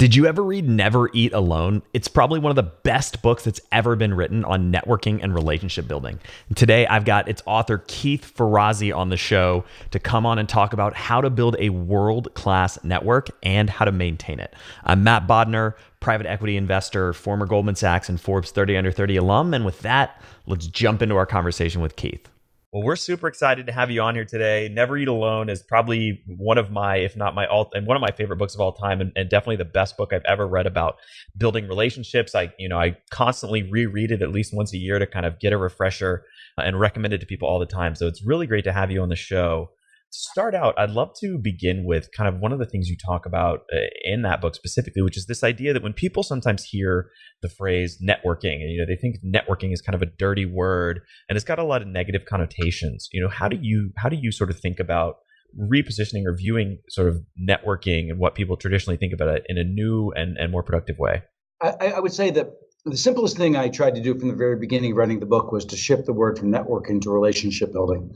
Did you ever read Never Eat Alone? It's probably one of the best books that's ever been written on networking and relationship building. And today, I've got its author, Keith Ferrrazi, on the show to come on and talk about how to build a world-class network and how to maintain it. I'm Matt Bodnar, private equity investor, former Goldman Sachs and Forbes 30 Under 30 alum. And with that, let's jump into our conversation with Keith. Well, we're super excited to have you on here today. Never Eat Alone is probably one of my, if not my and one of my favorite books of all time, and definitely the best book I've ever read about building relationships. I constantly reread it at least once a year to kind of get a refresher and recommend it to people all the time. So it's really great to have you on the show. To start out, I'd love to begin with kind of one of the things you talk about in that book specifically, which is this idea that when people sometimes hear the phrase networking, and they think networking is kind of a dirty word and it's got a lot of negative connotations. How do you sort of think about repositioning or viewing sort of networking and what people traditionally think about it in a new and more productive way? I would say that the simplest thing I tried to do from the very beginning of writing the book was to shift the word from networking to relationship building.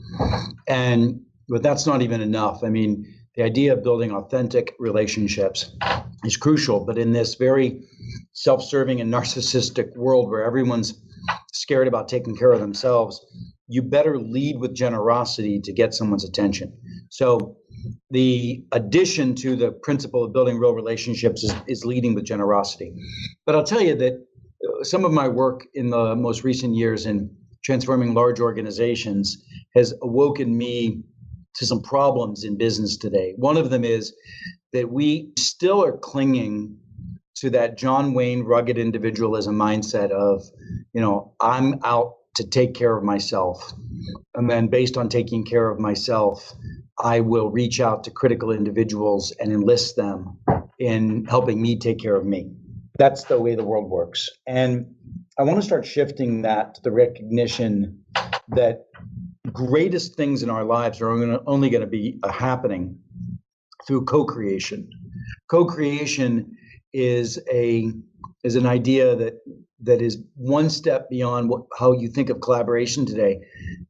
But that's not even enough. I mean, the idea of building authentic relationships is crucial, but in this very self-serving and narcissistic world where everyone's scared about taking care of themselves, you better lead with generosity to get someone's attention. So the addition to the principle of building real relationships is leading with generosity. But I'll tell you that some of my work in the most recent years in transforming large organizations has awoken me to some problems in business today. One of them is that we still are clinging to that John Wayne rugged individualism mindset of, I'm out to take care of myself. And then based on taking care of myself, I will reach out to critical individuals and enlist them in helping me take care of me. That's the way the world works. And I want to start shifting that to the recognition that greatest things in our lives are only going to be happening through co-creation. Co-creation is an idea that is one step beyond how you think of collaboration today.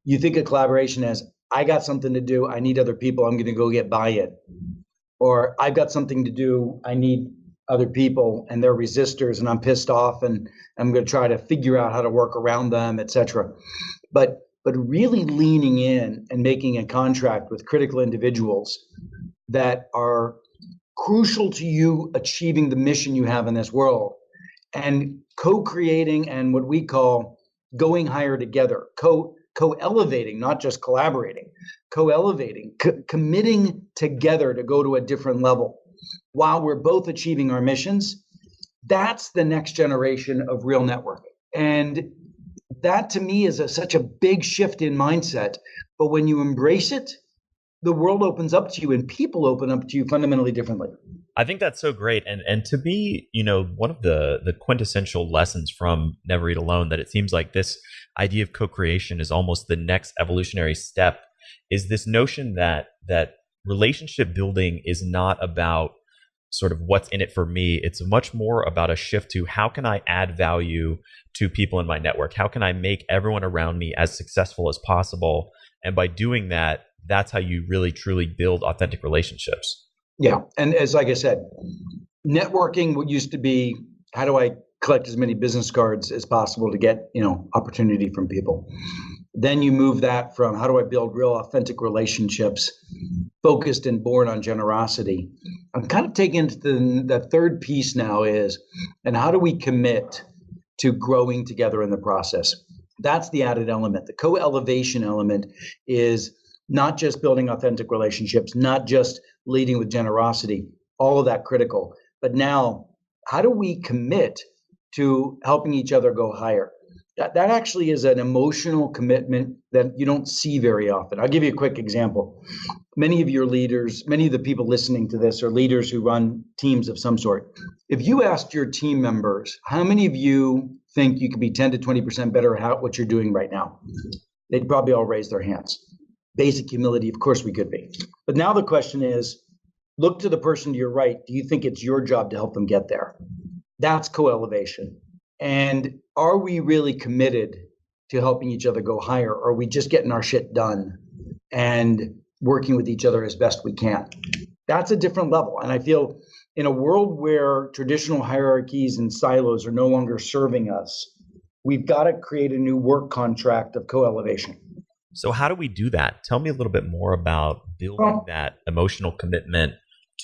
You think of collaboration as, I got something to do, I need other people, I'm going to go get buy-in. Or I've got something to do, I need other people and they're resistors and I'm pissed off and I'm going to try to figure out how to work around them, etc. But really leaning in and making a contract with critical individuals that are crucial to you achieving the mission you have in this world, and co-creating and what we call going higher together, co-elevating, not just collaborating, co-elevating, committing together to go to a different level while we're both achieving our missions. That's the next generation of real networking. And that to me is such a big shift in mindset. But when you embrace it, the world opens up to you and people open up to you fundamentally differently. I think that's so great. And to be, one of the quintessential lessons from Never Eat Alone, that it seems like this idea of co-creation is almost the next evolutionary step, is this notion that relationship building is not about sort of what's in it for me. It's much more about a shift to how can I add value to people in my network? How can I make everyone around me as successful as possible? And by doing that, that's how you really truly build authentic relationships. Yeah. And like I said, networking what used to be, how do I collect as many business cards as possible to get, opportunity from people? Then you move that from how do I build real authentic relationships focused and born on generosity. I'm kind of taking the third piece now is, and how do we commit to growing together in the process? That's the added element. The co-elevation element is not just building authentic relationships, not just leading with generosity, all of that critical. But now, how do we commit to helping each other go higher? That actually is an emotional commitment that you don't see very often. I'll give you a quick example. Many of your leaders, many of the people listening to this are leaders who run teams of some sort. If you asked your team members, how many of you think you could be 10 to 20% better at what you're doing right now? They'd probably all raise their hands. Basic humility, of course we could be. But now the question is, look to the person to your right. Do you think it's your job to help them get there? That's co-elevation. And are we really committed to helping each other go higher? Or are we just getting our shit done and working with each other as best we can? That's a different level. And I feel in a world where traditional hierarchies and silos are no longer serving us, we've got to create a new work contract of co-elevation. So how do we do that? Tell me a little bit more about building that emotional commitment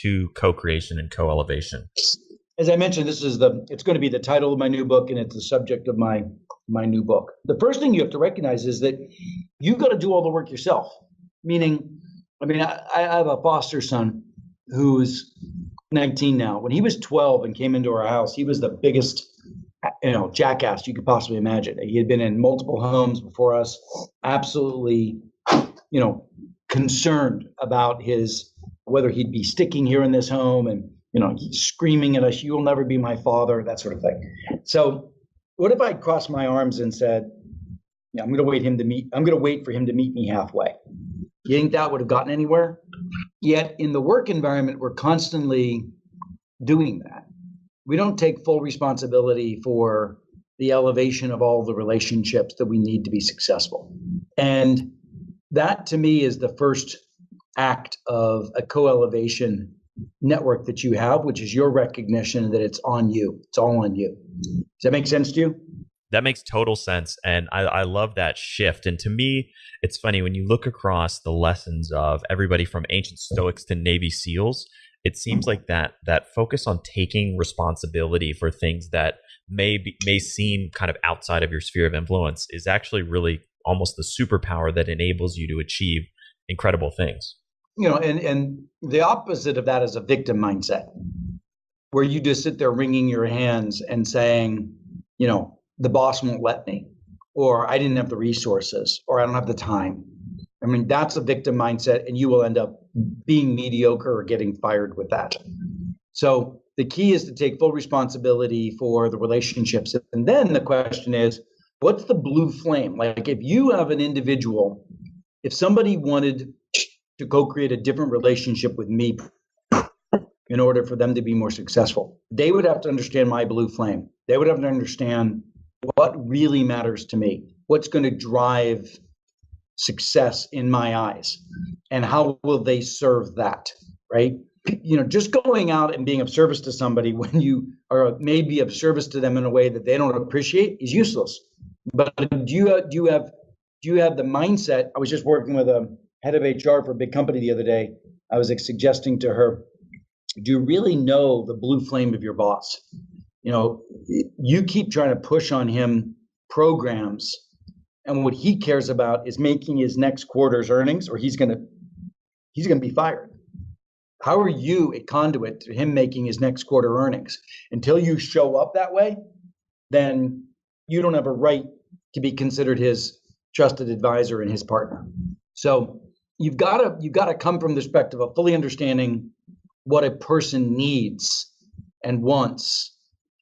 to co-creation and co-elevation. As I mentioned, it's going to be the title of my new book, and it's the subject of my new book. The first thing you have to recognize is that you've got to do all the work yourself. Meaning, I have a foster son who's 19 now. When he was 12 and came into our house, he was the biggest, jackass you could possibly imagine. He had been in multiple homes before us, absolutely, concerned about whether he'd be sticking here in this home, and he's screaming at us, "You will never be my father," that sort of thing. So what if I crossed my arms and said, I'm going to wait for him to meet me halfway? You think that would have gotten anywhere? Yet in the work environment, we're constantly doing that. We don't take full responsibility for the elevation of all the relationships that we need to be successful. And that, to me, is the first act of a co-elevation network that you have, which is your recognition that it's on you. It's all on you. Does that make sense to you? That makes total sense. And I love that shift. And to me, it's funny when you look across the lessons of everybody from ancient Stoics to Navy SEALs, it seems like that focus on taking responsibility for things that may seem kind of outside of your sphere of influence is actually really almost the superpower that enables you to achieve incredible things. And the opposite of that is a victim mindset, where you just sit there wringing your hands and saying, the boss won't let me, or I didn't have the resources, or I don't have the time. That's a victim mindset, and you will end up being mediocre or getting fired with that. So the key is to take full responsibility for the relationships. And then the question is, what's the blue flame? Like, if you have an individual, if somebody wanted to co-create a different relationship with me in order for them to be more successful, they would have to understand my blue flame. They would have to understand what really matters to me, what's going to drive success in my eyes, and how will they serve that, right? Just going out and being of service to somebody when you are maybe of service to them in a way that they don't appreciate is useless. But do you have the mindset? I was just working with a head of HR for a big company the other day. I was suggesting to her, do you really know the blue flame of your boss? You keep trying to push on him programs, and what he cares about is making his next quarter's earnings, or he's going to be fired. How are you a conduit to him making his next quarter earnings? Until you show up that way, then you don't have a right to be considered his trusted advisor and his partner. So you've got to come from the perspective of fully understanding what a person needs and wants,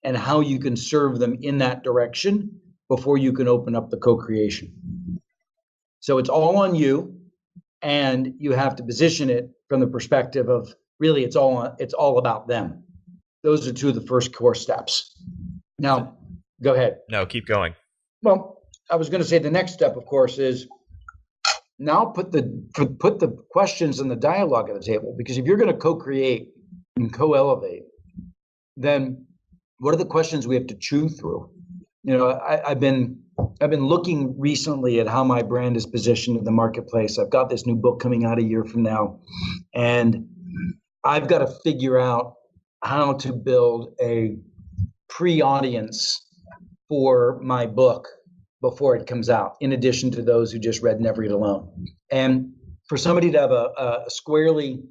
and how you can serve them in that direction before you can open up the co-creation. So it's all on you, and you have to position it from the perspective of really it's all about them. Those are two of the first core steps. Now, go ahead. No, keep going. Well, I was going to say the next step, of course, is now put the questions and the dialogue at the table, because if you're going to co-create and co-elevate, then what are the questions we have to chew through? I've been looking recently at how my brand is positioned in the marketplace. I've got this new book coming out a year from now, and I've got to figure out how to build a pre-audience for my book before it comes out, in addition to those who just read Never Eat Alone. And for somebody to have a squarely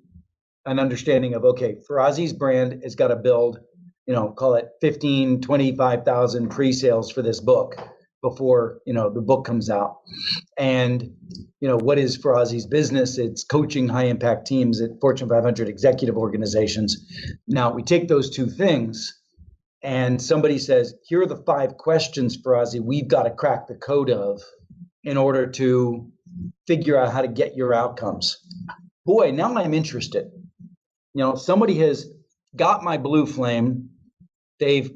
an understanding of, okay, Ferrazzi's brand has got to build, call it 15, 25,000 pre-sales for this book before, the book comes out. And, what is Ferrazzi's business? It's coaching high impact teams at Fortune 500 executive organizations. Now we take those two things, and somebody says, here are the 5 questions, Ferrazzi, we've got to crack the code of in order to figure out how to get your outcomes. Boy, now I'm interested. Somebody has got my blue flame. They've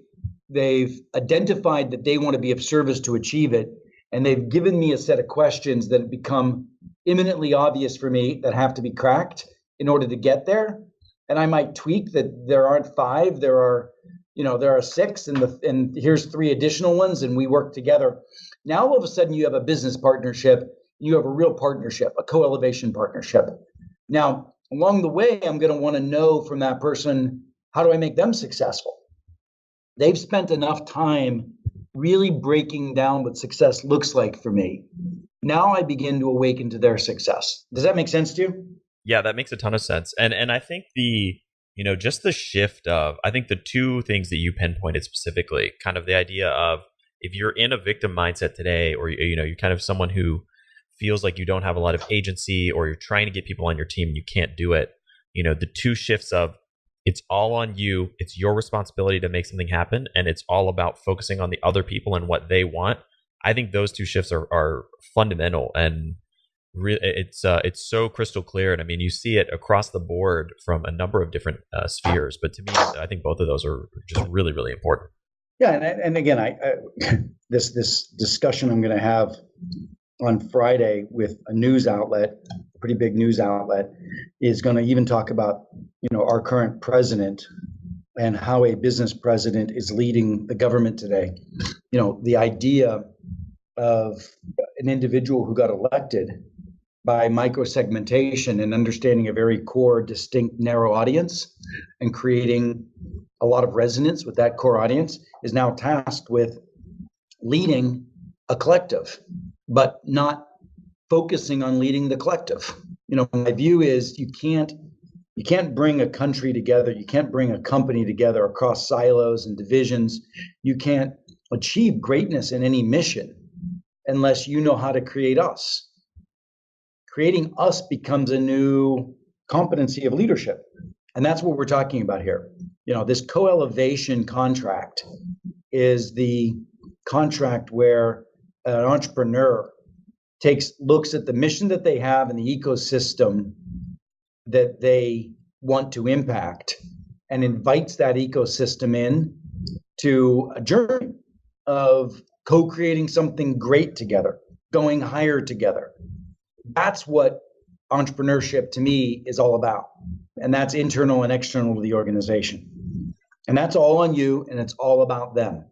identified that they want to be of service to achieve it, and they've given me a set of questions that have become imminently obvious for me that have to be cracked in order to get there. and I might tweak that there aren't five, there are, there are six, and here's three additional ones, and we work together. Now all of a sudden you have a business partnership, you have a real partnership, a co-elevation partnership. Now, along the way, I'm going to want to know from that person, how do I make them successful? They've spent enough time really breaking down what success looks like for me. Now I begin to awaken to their success. Does that make sense to you? Yeah, that makes a ton of sense. And I think just the shift of, I think the two things that you pinpointed specifically, kind of the idea of, if you're in a victim mindset today, or you're kind of someone who feels like you don't have a lot of agency, or you're trying to get people on your team and you can't do it, the two shifts of, it's all on you, it's your responsibility to make something happen, and it's all about focusing on the other people and what they want. I think those two shifts are fundamental, and it's so crystal clear. And I mean, you see it across the board from a number of different spheres, but to me, I think both of those are just really, really important. Yeah, and again, I this discussion I'm going to have on Friday with a news outlet, a pretty big news outlet, is going to even talk about, our current president and how a business president is leading the government today. The idea of an individual who got elected by microsegmentation and understanding a very core, distinct, narrow audience and creating a lot of resonance with that core audience is now tasked with leading a collective, but not focusing on leading the collective. My view is you can't bring a country together, you can't bring a company together across silos and divisions. You can't achieve greatness in any mission unless you know how to create us. Creating us becomes a new competency of leadership. And that's what we're talking about here. This co-elevation contract is the contract where an entrepreneur looks at the mission that they have and the ecosystem that they want to impact, and invites that ecosystem in to a journey of co-creating something great together, going higher together. That's what entrepreneurship to me is all about. And that's internal and external to the organization. And that's all on you, and it's all about them.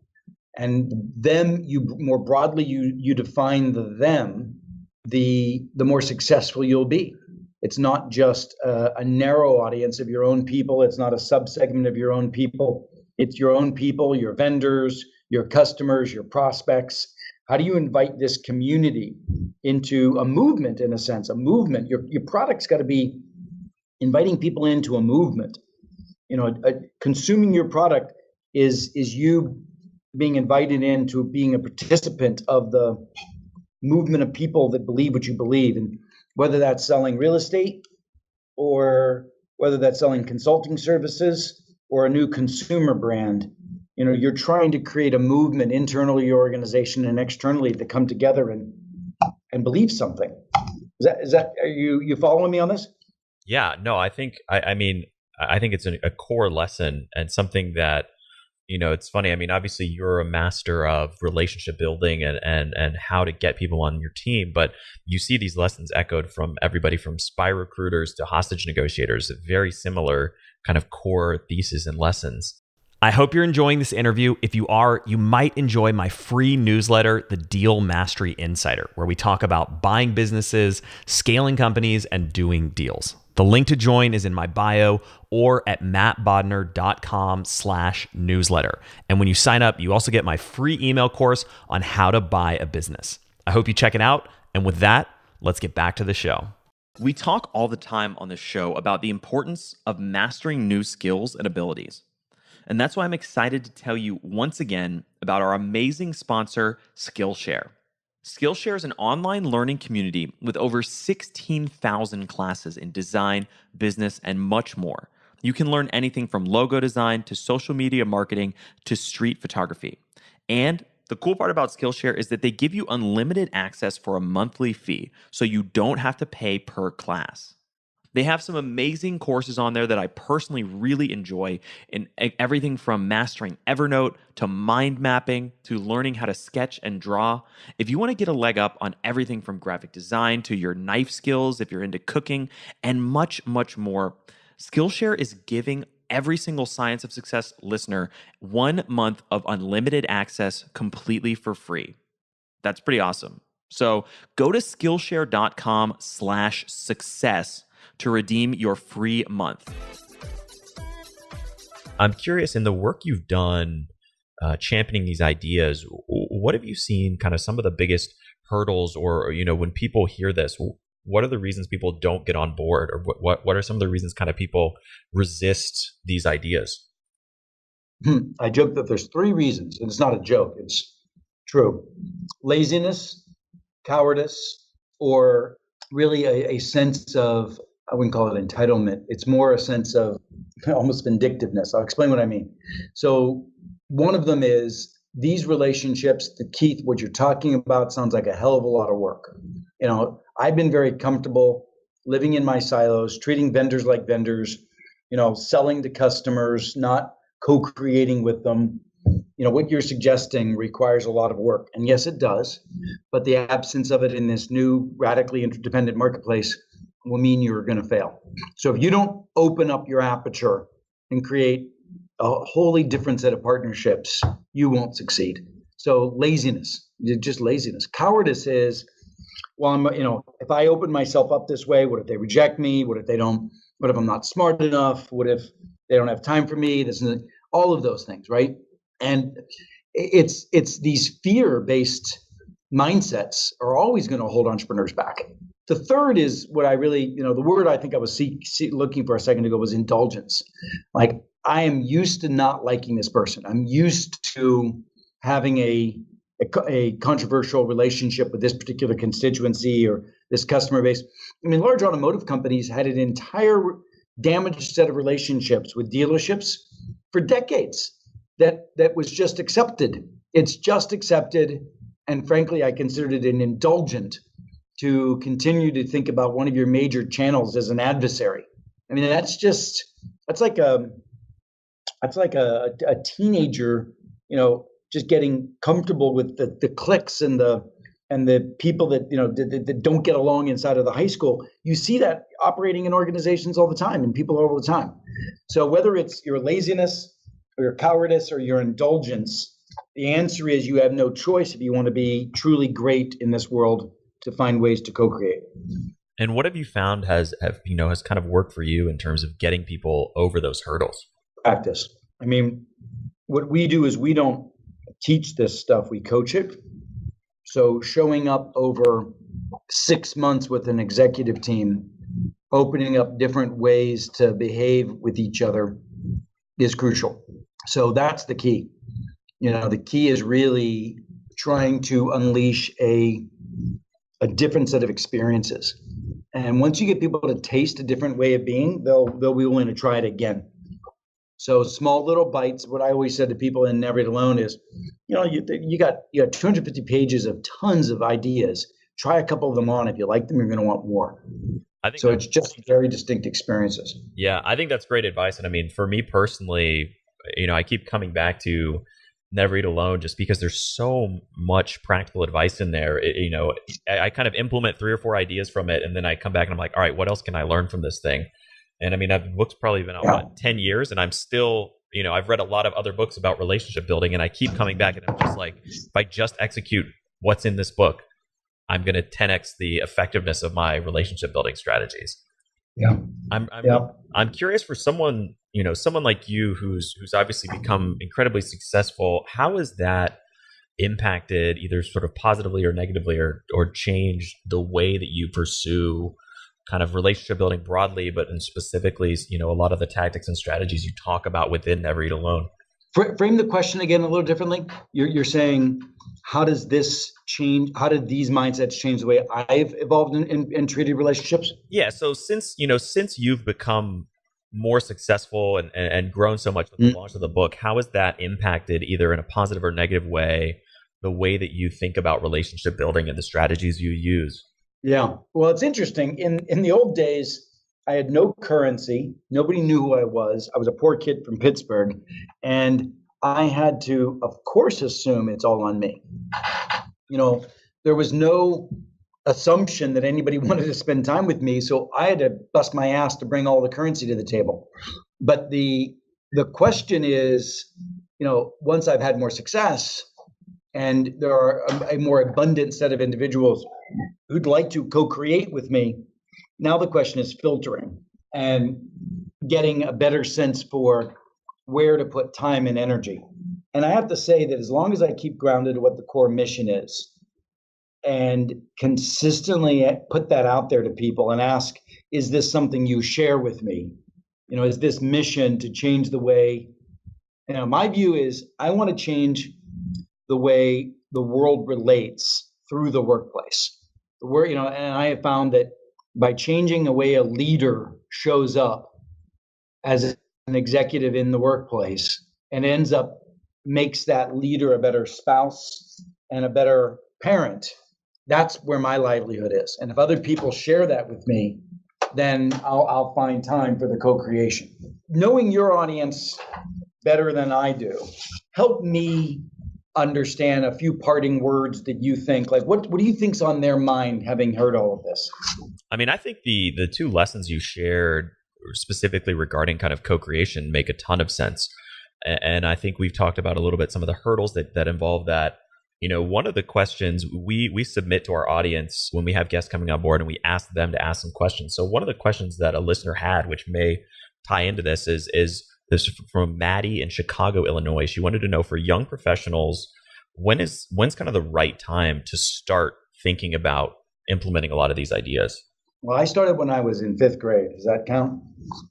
And them, more broadly, you define them, the more successful you'll be. It's not just a narrow audience of your own people. It's not a subsegment of your own people. It's your own people, your vendors, your customers, your prospects. How do you invite this community into a movement, in a sense, a movement? Your product's got to be inviting people into a movement. Consuming your product is you being invited into being a participant of the movement of people that believe what you believe. And whether that's selling real estate, or whether that's selling consulting services, or a new consumer brand, you're trying to create a movement internally to your organization and externally to come together and believe something. Is that are you following me on this? Yeah, no, I think I think it's a core lesson, and something that, it's funny. I mean, obviously you're a master of relationship building and how to get people on your team, but you see these lessons echoed from everybody from spy recruiters to hostage negotiators, very similar kind of core thesis and lessons. I hope you're enjoying this interview. If you are, you might enjoy my free newsletter, The Deal Mastery Insider, where we talk about buying businesses, scaling companies, and doing deals. The link to join is in my bio or at mattbodnar.com/newsletter. And when you sign up, you also get my free email course on how to buy a business. I hope you check it out. And with that, let's get back to the show. We talk all the time on this show about the importance of mastering new skills and abilities. And that's why I'm excited to tell you once again about our amazing sponsor, Skillshare. Skillshare is an online learning community with over 16,000 classes in design, business, and much more. You can learn anything from logo design to social media marketing to street photography. And the cool part about Skillshare is that they give you unlimited access for a monthly fee, so you don't have to pay per class. They have some amazing courses on there that I personally really enjoy, in everything from mastering Evernote to mind mapping to learning how to sketch and draw. If you want to get a leg up on everything from graphic design to your knife skills, if you're into cooking, and much, much more, Skillshare is giving every single Science of Success listener 1 month of unlimited access completely for free. That's pretty awesome. So go to Skillshare.com/success to redeem your free month. I'm curious, in the work you've done championing these ideas, what have you seen kind of some of the biggest hurdles, or, when people hear this, what are the reasons people don't get on board, or what are some of the reasons kind of people resist these ideas? I joke that there's 3 reasons, and it's not a joke, it's true. Laziness, cowardice, or really a sense of, I wouldn't call it entitlement. It's more a sense of almost vindictiveness. I'll explain what I mean. So one of them is these relationships, Keith, what you're talking about sounds like a hell of a lot of work. I've been very comfortable living in my silos, treating vendors like vendors, selling to customers, not co-creating with them. What you're suggesting requires a lot of work. And yes, it does. But the absence of it in this new radically interdependent marketplace will mean you're going to fail. So if you don't open up your aperture and create a wholly different set of partnerships, you won't succeed. So laziness, just laziness. Cowardice is, if I open myself up this way, what if they reject me? What if I'm not smart enough? What if they don't have time for me? All of those things, right? And it's these fear-based mindsets are always going to hold entrepreneurs back. The third is what I really, the word I think I was looking for a second ago was indulgence. Like, I am used to not liking this person. I'm used to having a controversial relationship with this particular constituency or this customer base. Large automotive companies had an entire damaged set of relationships with dealerships for decades that was just accepted. It's just accepted. And frankly, I considered it an indulgent to continue to think about one of your major channels as an adversary. That's like a teenager, just getting comfortable with the cliques and the people that that don't get along inside of the high school. You see that operating in organizations all the time and people all the time. So whether it's your laziness or your cowardice or your indulgence, the answer is you have no choice if you want to be truly great in this world to find ways to co-create. And what have you found has kind of worked for you in terms of getting people over those hurdles? Practice. What we do is we don't teach this stuff, we coach it. So showing up over 6 months with an executive team, opening up different ways to behave with each other is crucial. So that's the key. The key is really trying to unleash a different set of experiences. And once you get people to taste a different way of being, they'll be willing to try it again. So small little bites. What I always said to people in Never Eat Alone is, you got 250 pages of tons of ideas. Try a couple of them on. If you like them, you're going to want more. I think so. It's just very distinct experiences. Yeah, I think that's great advice. And for me personally, I keep coming back to Never Eat Alone just because there's so much practical advice in there. I kind of implement 3 or 4 ideas from it, and then I come back and I'm like, all right, what else can I learn from this thing? And the book's probably been out 10 years, and I'm still, I've read a lot of other books about relationship building, and I keep coming back, and I'm just like, if I just execute what's in this book, I'm going to 10x the effectiveness of my relationship building strategies. Yeah. I'm curious for someone like you who's obviously become incredibly successful. How has that impacted either sort of positively or negatively or changed the way that you pursue kind of relationship building broadly, but in specifically, a lot of the tactics and strategies you talk about within Never Eat Alone? Frame the question again a little differently. You're saying, how does this change? How did these mindsets change the way I've evolved and treated relationships? Yeah. So since you've become more successful and grown so much with the launch of the book, how has that impacted either in a positive or negative way the way that you think about relationship building and the strategies you use? Yeah. Well, it's interesting. In the old days, I had no currency. Nobody knew who I was. I was a poor kid from Pittsburgh. And I had to, of course, assume it's all on me. There was no assumption that anybody wanted to spend time with me. So I had to bust my ass to bring all the currency to the table. But the question is, once I've had more success and there are a more abundant set of individuals who'd like to co-create with me, now the question is filtering and getting a better sense for where to put time and energy. And I have to say that as long as I keep grounded to what the core mission is and consistently put that out there to people and ask, is this something you share with me? Is this mission to change the way, my view is I want to change the way the world relates through the workplace. And I have found that by changing the way a leader shows up as an executive in the workplace and makes that leader a better spouse and a better parent, that's where my livelihood is. And if other people share that with me, then I'll find time for the co-creation. Knowing your audience better than I do, help me understand a few parting words that you think, like what do you think's on their mind having heard all of this? I mean, I think the two lessons you shared specifically regarding kind of co-creation make a ton of sense. And I think we've talked about a little bit some of the hurdles that involve that. One of the questions we submit to our audience when we have guests coming on board and we ask them to ask some questions. So one of the questions that a listener had, which may tie into this, is this from Maddie in Chicago, Illinois. She wanted to know, for young professionals, when's kind of the right time to start thinking about implementing a lot of these ideas? Well, I started when I was in 5th grade. Does that count?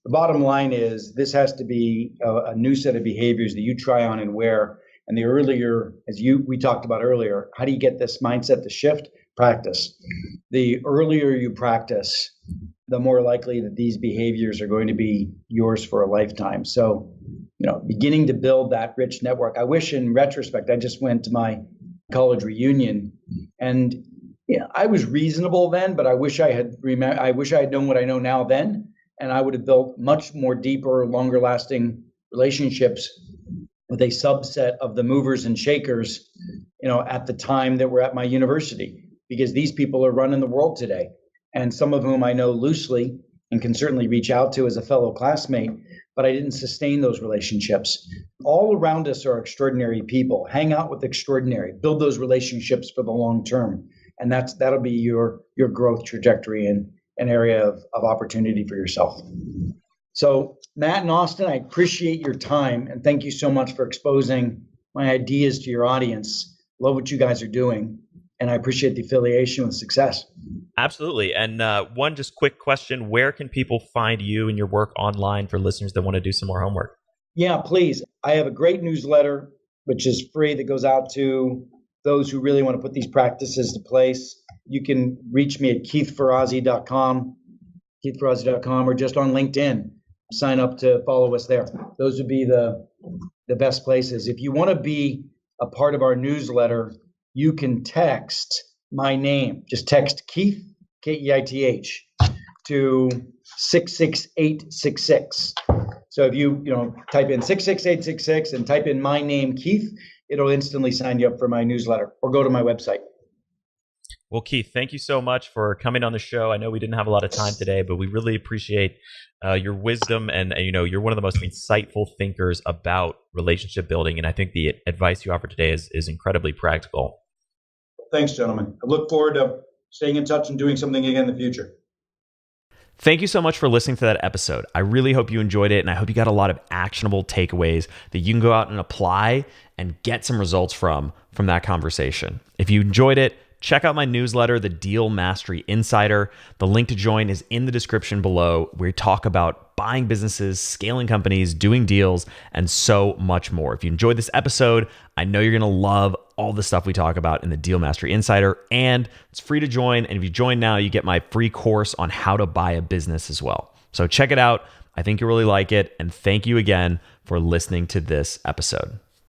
The bottom line is this has to be a new set of behaviors that you try on and wear. And the earlier, we talked about earlier, how do you get this mindset to shift? Practice. The earlier you practice, the more likely that these behaviors are going to be yours for a lifetime. So, beginning to build that rich network. I wish in retrospect, I just went to my college reunion and I was reasonable then, but I wish I had known what I know now then, and I would have built much more deeper, longer lasting relationships with a subset of the movers and shakers, at the time that were at my university, because these people are running the world today. And some of whom I know loosely and can certainly reach out to as a fellow classmate, but I didn't sustain those relationships. All around us are extraordinary people. Hang out with extraordinary, build those relationships for the long term. And that'll be your growth trajectory and an area of opportunity for yourself. So Matt and Austin, I appreciate your time and thank you so much for exposing my ideas to your audience. Love what you guys are doing. And I appreciate the affiliation with success. Absolutely. And one just quick question, where can people find you and your work online for listeners that want to do some more homework? Yeah, please. I have a great newsletter, which is free, that goes out to those who really want to put these practices to place. You can reach me at keithferrazi.com, or just on LinkedIn. Sign up to follow us there. Those would be the best places. If you want to be a part of our newsletter, you can text my name. Just text Keith, Keith, to 66866. So if you type in 66866 and type in my name, Keith, it'll instantly sign you up for my newsletter, or go to my website. Well, Keith, thank you so much for coming on the show. I know we didn't have a lot of time today, but we really appreciate your wisdom, and you're one of the most insightful thinkers about relationship building. And I think the advice you offer today is incredibly practical. Thanks, gentlemen. I look forward to staying in touch and doing something again in the future. Thank you so much for listening to that episode. I really hope you enjoyed it, and I hope you got a lot of actionable takeaways that you can go out and apply and get some results from that conversation. If you enjoyed it, check out my newsletter, The Deal Mastery Insider. The link to join is in the description below. We talk about buying businesses, scaling companies, doing deals, and so much more. If you enjoyed this episode, I know you're going to love all the stuff we talk about in the Deal Mastery Insider, and it's free to join. And if you join now, you get my free course on how to buy a business as well. So check it out. I think you'll really like it. And thank you again for listening to this episode.